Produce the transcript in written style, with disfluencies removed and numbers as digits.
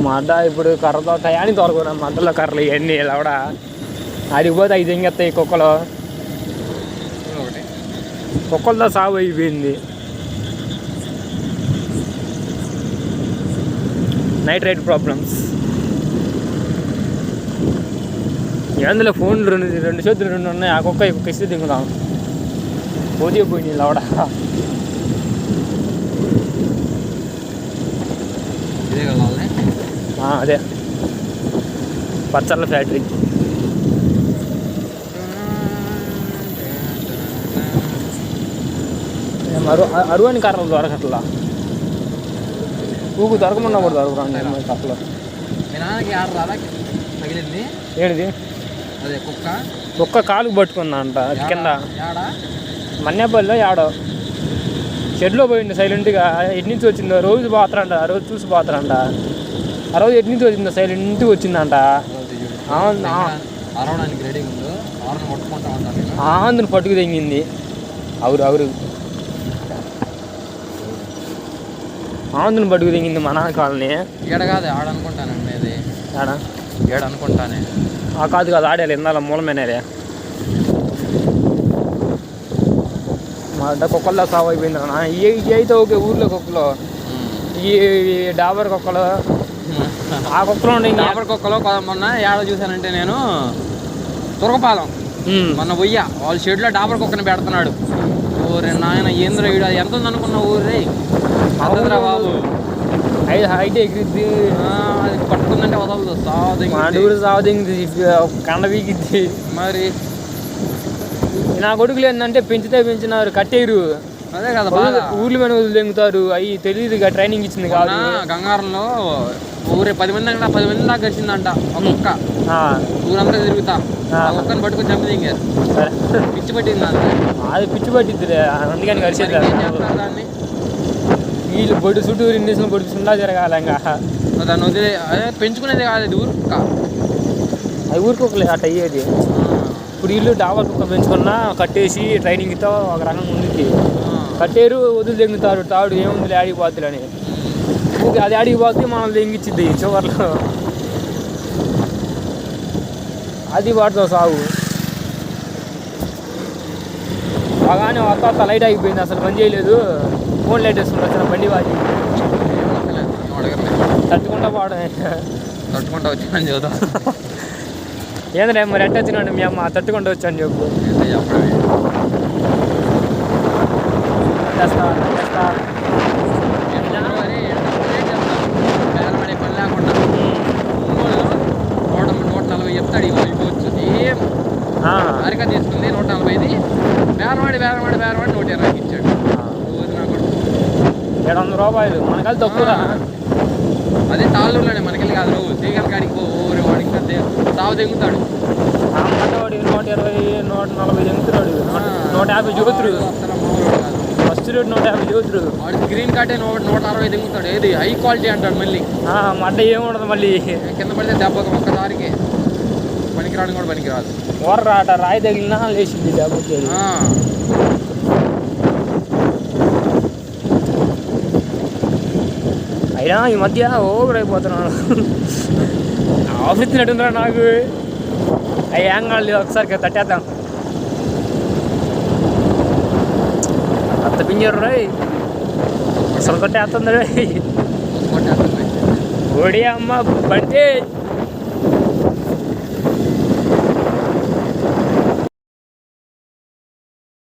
మా అడ్డ ఇప్పుడు కర్రతో టయానికి తోలుకున్నాం మంటల్లో కర్రలు ఇవన్నీ ఇలా కూడా ఆడిపోతే 5 ఎంగెత్తాయి కుక్కలు. కుక్కలతో సాగు అయిపోయింది. Nitrite problems. అందులో ఫోన్లు రెండు చేతులు 2 ఉన్నాయి. ఆ కుక్క ఈ కుక్క ఇస్తే దిగుదాం. పోతే పోయింది ఇలా కూడా. అదే పచ్చళ్ళ ఫ్యాక్టరీ. అరువని కర్రలు దొరకట్లా. ఊకు దొరకమన్నా కూడా దొరకరా కర్రలు. ఏంటిది? అదే కుక్క కాలుకు పట్టుకుందా అంట కింద మన్నేపల్లిలో ఆడో షెడ్లో పోయింది సైలెంట్గా. ఎటు నుంచి వచ్చిందో రోజు పోతారంట. ఆ రోజు చూసి పోతారంట. ఆ రోజు ఎటు నుంచి వచ్చిందో సైలెంట్గా వచ్చిందంట. అందుని పట్టుకు తెంగింది. అవురు ఆందుని పట్టుకు తెంగింది మా నాన్న కాలనీ. ఏడ కాదు ఆడనుకుంటానండి. అది ఏడనుకుంటానే. కాదు ఆడేది ఇందాల మూలమేనేదే. మా అడ్డ కుక్కల్లో సాగు అయిపోయింది అన్న. ఇవి అయితే ఓకే ఊర్లో కుక్కలు. ఈ డాబర్ కుక్కలు ఆ కుక్కలు ఉండే. డాబర్ కుక్కలు మొన్న ఏడ చూసానంటే నేను తురకపాలెం మొన్న పొయ్యా వాళ్ళ షెడ్లో డాబర్ కుక్కని పెడుతున్నాడు. ఊరే నాయన ఏంద్ర వీడు అది ఎంత ఉందనుకున్న ఊరే అదరా బాబు. హైట్ ఎగిరిద్ది. అది పట్టుకుందంటే వదలదు. సావదింది కండ వీగిద్ది. మరి నా కొడుకులు ఏంటంటే పెంచినారు కట్టేరు. అదే కదా ఊర్ల మీద తెంగుతారు. అవి తెలియదు. ట్రైనింగ్ ఇచ్చింది కాదు. గంగారంలో ఊరే 10 మంది దాకా వచ్చిందంట ఒక కుక్క. ఊరంతా తిరుగుతా కుక్కని పట్టుకుని చంపి దిగారు. పిచ్చి పట్టింది. అది పిచ్చి పట్టిద్ది. అందుకని కలిసేది దాన్ని. వీళ్ళు బొడ్డు చుట్టూ 2 నిమిషాలు బొడ్డు చుండా జరగాలి. ఇంకా దాన్ని వదిలే పెంచుకునేది కాదు. అది ఊరు కుక్క. అది ఊరు కుక్కలే అట్ట అయ్యేది. ఇప్పుడు వీళ్ళు డాబా కుక్క పెంచుకున్నా కట్టేసి ట్రైనింగ్తో ఒక రకంగా ఉంది. కట్టేరు వదిలి తెంగుతారు. తాడు ఏముంది ఆడిపోద్దులు అని. అది ఆడిపోతే మనల్ని తెంగిచ్చిద్ది చివర్లో. అది వాటితో సాగు. బాగానే వస్తా లైట్ అయిపోయింది. అసలు పని చేయలేదు. ఫోన్ లైట్ వేసుకుంటా వచ్చిన బండి వాటి తట్టుకుంటా వచ్చాను చూద్దాం. ఏంటంటే మరి ఎట్ట వచ్చినాడు మీ అమ్మ తట్టుకుంటూ వచ్చాను చెప్పు. చెప్తాడు ఇవ్వచ్చు. ఏం అరిక తీసుకుంది 140. బేరవాడి 120 ఇచ్చాడు. 700 రూపాయలు మనకాలి తక్కువ. అదే తాళ్ళున్నాడు మనకెళ్ళి కాదు. నువ్వు తీగల కాడికి ఊరి వాడికి సాగు తెంగుతాడు. 120 140 తెంగుతున్నాడు. 150 చూతురు. First rate 150 చూతురు. వాడికి గ్రీన్ కార్డే 160 తెంగుతాడు. ఏది హై క్వాలిటీ అంటాడు. మళ్ళీ మా అడ్డ ఏముండదు. మళ్ళీ కింద పడితే దెబ్బకి ఒక్కసారికి పనికిరాడు కూడా పనికిరాదు. రాట రాయి తగిలినా లేచింది దెబ్బకి. అయినా ఈ మధ్య ఓవర్ అయిపోతున్నాను. ఆఫీస్ నటుందిరా నాకు. అవి ఏం కాదు. ఒకసారి తట్టేద్దాం. అంత పింజరు రాయి అసలు కొట్టేస్తుంది రాయి. ఓడి అమ్మ బండి.